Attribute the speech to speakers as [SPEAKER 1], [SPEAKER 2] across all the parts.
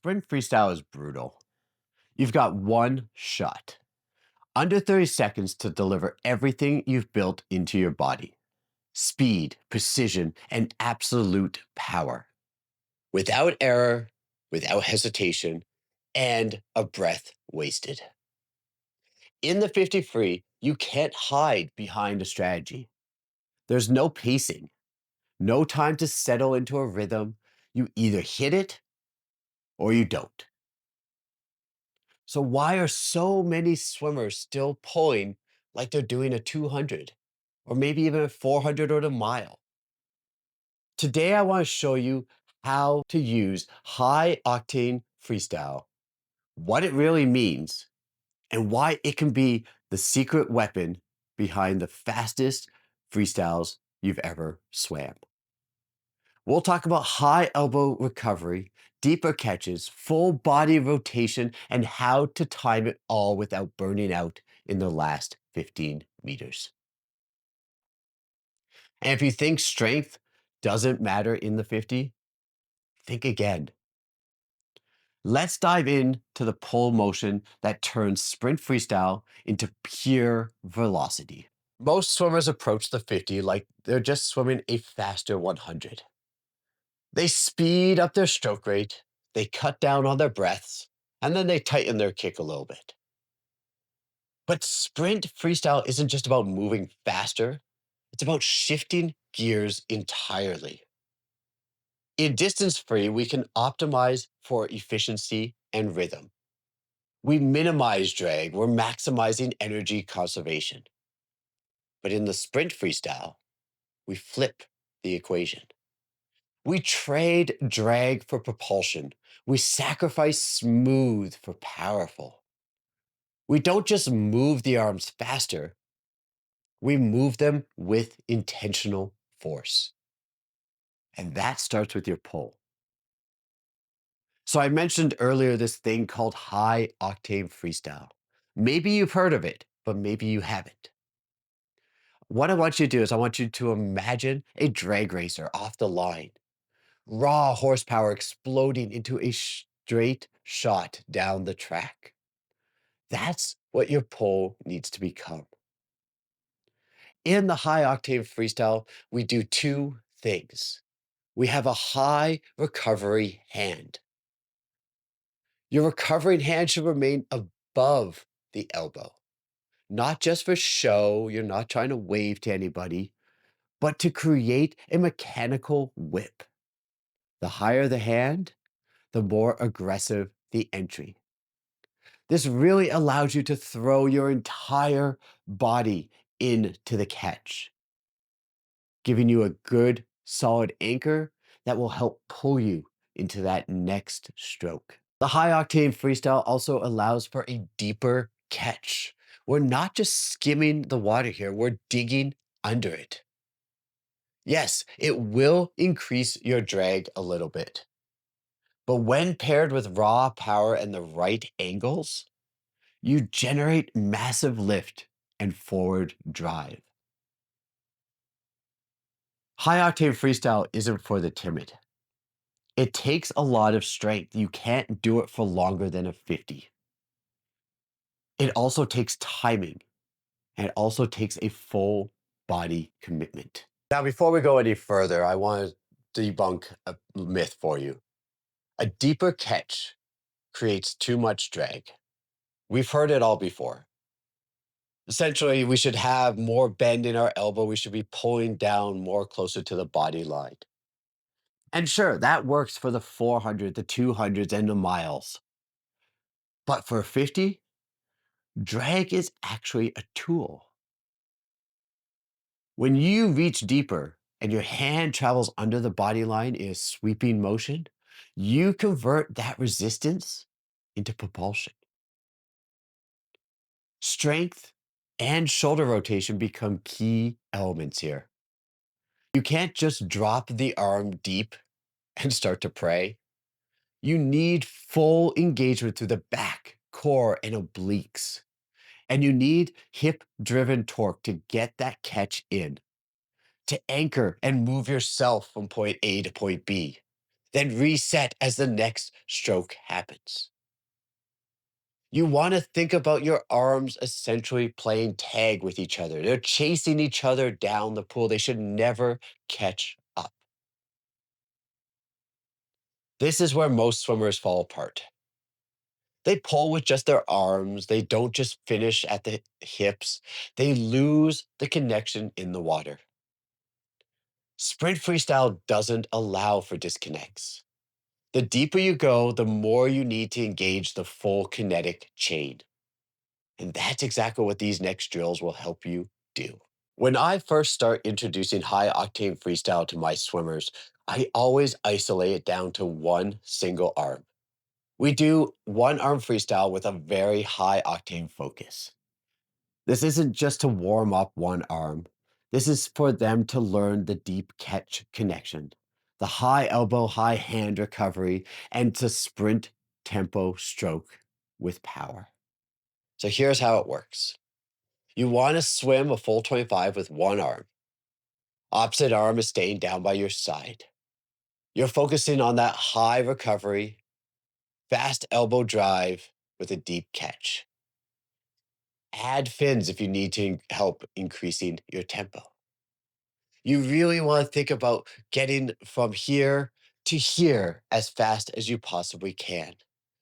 [SPEAKER 1] Sprint freestyle is brutal. You've got one shot, under 30 seconds to deliver everything you've built into your body: speed, precision, and absolute power. Without error, without hesitation, and a breath wasted. In the 50 free, you can't hide behind a strategy. There's no pacing, no time to settle into a rhythm. You either hit it or you don't. So why are so many swimmers still pulling like they're doing a 200 or maybe even a 400 or a mile? Today, I want to show you how to use high octane freestyle, what it really means, and why it can be the secret weapon behind the fastest freestyles you've ever swam. We'll talk about high elbow recovery, deeper catches, full body rotation, and how to time it all without burning out in the last 15 meters. And if you think strength doesn't matter in the 50, think again. Let's dive in to the pull motion that turns sprint freestyle into pure velocity. Most swimmers approach the 50 like they're just swimming a faster 100. They speed up their stroke rate, they cut down on their breaths, and then they tighten their kick a little bit. But sprint freestyle isn't just about moving faster, it's about shifting gears entirely. In distance free, we can optimize for efficiency and rhythm. We minimize drag, we're maximizing energy conservation. But in the sprint freestyle, we flip the equation. We trade drag for propulsion. We sacrifice smooth for powerful. We don't just move the arms faster, we move them with intentional force. And that starts with your pull. So I mentioned earlier this thing called high octane freestyle. Maybe you've heard of it, but maybe you haven't. What I want you to do is I want you to imagine a drag racer off the line, raw horsepower exploding into a straight shot down the track. That's what your pull needs to become. In the high octane freestyle, we do two things. We have a high recovery hand. Your recovering hand should remain above the elbow, not just for show. You're not trying to wave to anybody, but to create a mechanical whip. The higher the hand, the more aggressive the entry. This really allows you to throw your entire body into the catch, giving you a good, solid anchor that will help pull you into that next stroke. The high octane freestyle also allows for a deeper catch. We're not just skimming the water here, we're digging under it. Yes, it will increase your drag a little bit. But when paired with raw power and the right angles, you generate massive lift and forward drive. High octane freestyle isn't for the timid. It takes a lot of strength. You can't do it for longer than a 50. It also takes timing, and it also takes a full body commitment. Now, before we go any further, I want to debunk a myth for you. A deeper catch creates too much drag. We've heard it all before. Essentially, we should have more bend in our elbow. We should be pulling down more closer to the body line. And sure, that works for the 400, the 200s, and the miles. But for 50, drag is actually a tool. When you reach deeper and your hand travels under the body line in a sweeping motion, you convert that resistance into propulsion. Strength and shoulder rotation become key elements here. You can't just drop the arm deep and start to pray. You need full engagement through the back, core, and obliques. And you need hip driven torque to get that catch in, to anchor and move yourself from point A to point B. then reset as the next stroke happens. You want to think about your arms essentially playing tag with each other. They're chasing each other down the pool. They should never catch up. This is where most swimmers fall apart. They pull with just their arms. They don't just finish at the hips. They lose the connection in the water. Sprint freestyle doesn't allow for disconnects. The deeper you go, the more you need to engage the full kinetic chain. And that's exactly what these next drills will help you do. When I first start introducing high octane freestyle to my swimmers, I always isolate it down to one single arm. We do one arm freestyle with a very high octane focus. This isn't just to warm up one arm. This is for them to learn the deep catch connection, the high elbow, high hand recovery, and to sprint tempo stroke with power. So here's how it works. You want to swim a full 25 with one arm. Opposite arm is staying down by your side. You're focusing on that high recovery, fast elbow drive with a deep catch. Add fins if you need to help increasing your tempo. You really want to think about getting from here to here as fast as you possibly can.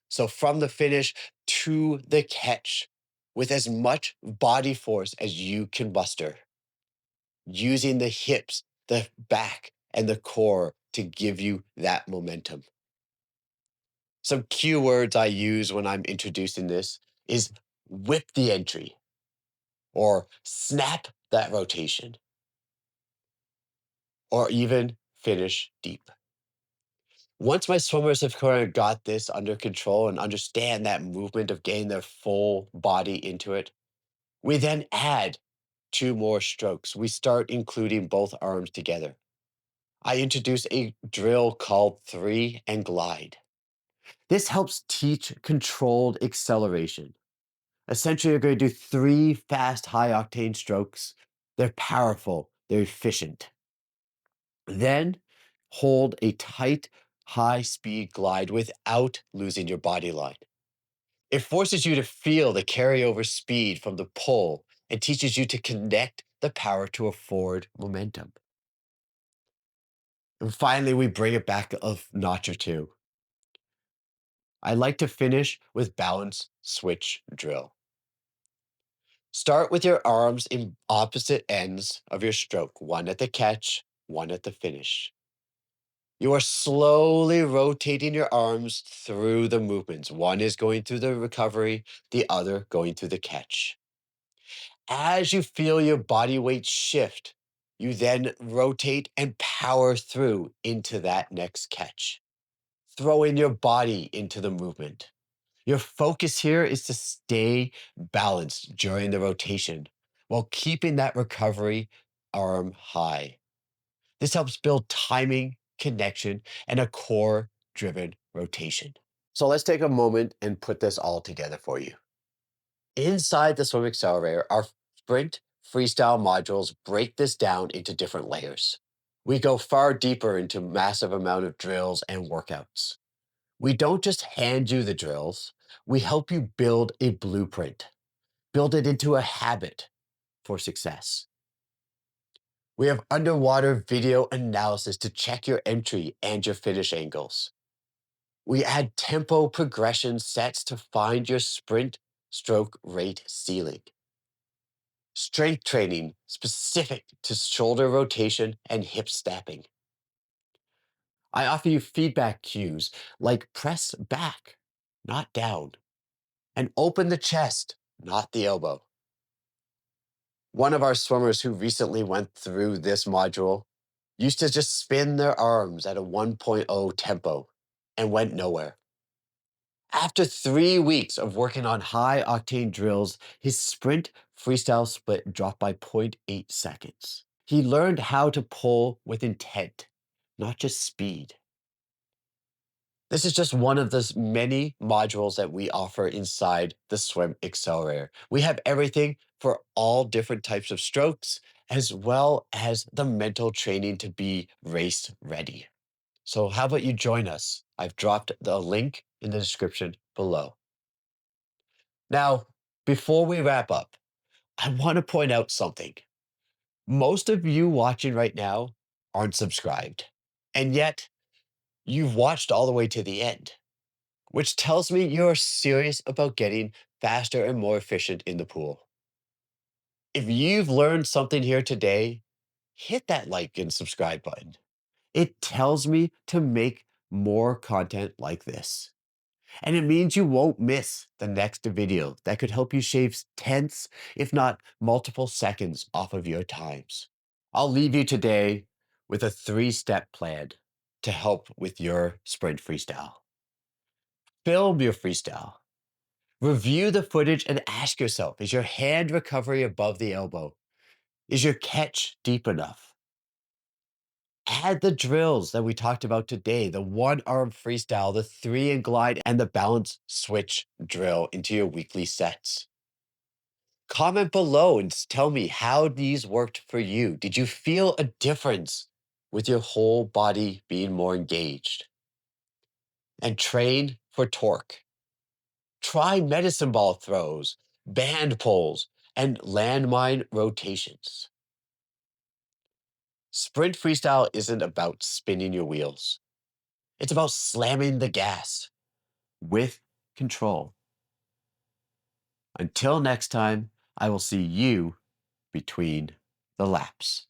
[SPEAKER 1] So from the finish to the catch with as much body force as you can muster, using the hips, the back, and the core to give you that momentum. Some keywords I use when I'm introducing this is whip the entry or snap that rotation or even finish deep. Once my swimmers have kind of got this under control and understand that movement of getting their full body into it, we then add two more strokes. We start including both arms together. I introduce a drill called 3 and glide. This helps teach controlled acceleration. Essentially, you're going to do 3 fast, high octane strokes. They're powerful, they're efficient. Then hold a tight, high speed glide without losing your body line. It forces you to feel the carryover speed from the pull and teaches you to connect the power to a forward momentum. And finally, we bring it back a notch or two. I like to finish with balance switch drill. Start with your arms in opposite ends of your stroke, one at the catch, one at the finish. You are slowly rotating your arms through the movements. One is going through the recovery, the other going through the catch. As you feel your body weight shift, you then rotate and power through into that next catch. Throw in your body into the movement. Your focus here is to stay balanced during the rotation while keeping that recovery arm high. This helps build timing, connection, and a core driven rotation. So let's take a moment and put this all together for you. Inside the Swim Accelerator, our sprint freestyle modules break this down into different layers. We go far deeper into massive amount of drills and workouts. We don't just hand you the drills, we help you build a blueprint, build it into a habit for success. We have underwater video analysis to check your entry and your finish angles. We add tempo progression sets to find your sprint stroke rate ceiling. Strength training specific to shoulder rotation and hip snapping. I offer you feedback cues like press back, not down, and open the chest, not the elbow. One of our swimmers who recently went through this module used to just spin their arms at a 1.0 tempo and went nowhere. After 3 weeks of working on high octane drills, his sprint freestyle split dropped by zero point 0.8 seconds. He learned how to pull with intent, not just speed. This is just one of the many modules that we offer inside the Swim Accelerator. We have everything for all different types of strokes, as well as the mental training to be race ready. So how about you join us? I've dropped the link in the description below. Now, before we wrap up, I want to point out something. Most of you watching right now aren't subscribed, and yet you've watched all the way to the end, which tells me you're serious about getting faster and more efficient in the pool. If you've learned something here today, hit that like and subscribe button. It tells me to make more content like this. And it means you won't miss the next video that could help you shave tenths, if not multiple seconds off of your times. I'll leave you today with a 3-step plan to help with your sprint freestyle. Film your freestyle. Review the footage and ask yourself, is your hand recovery above the elbow? Is your catch deep enough? Add the drills that we talked about today, the one arm freestyle, the 3 and glide, and the balance switch drill into your weekly sets. Comment below and tell me how these worked for you. Did you feel a difference with your whole body being more engaged? And train for torque. Try medicine ball throws, band pulls, and landmine rotations. Sprint freestyle isn't about spinning your wheels. It's about slamming the gas with control. Until next time, I will see you between the laps.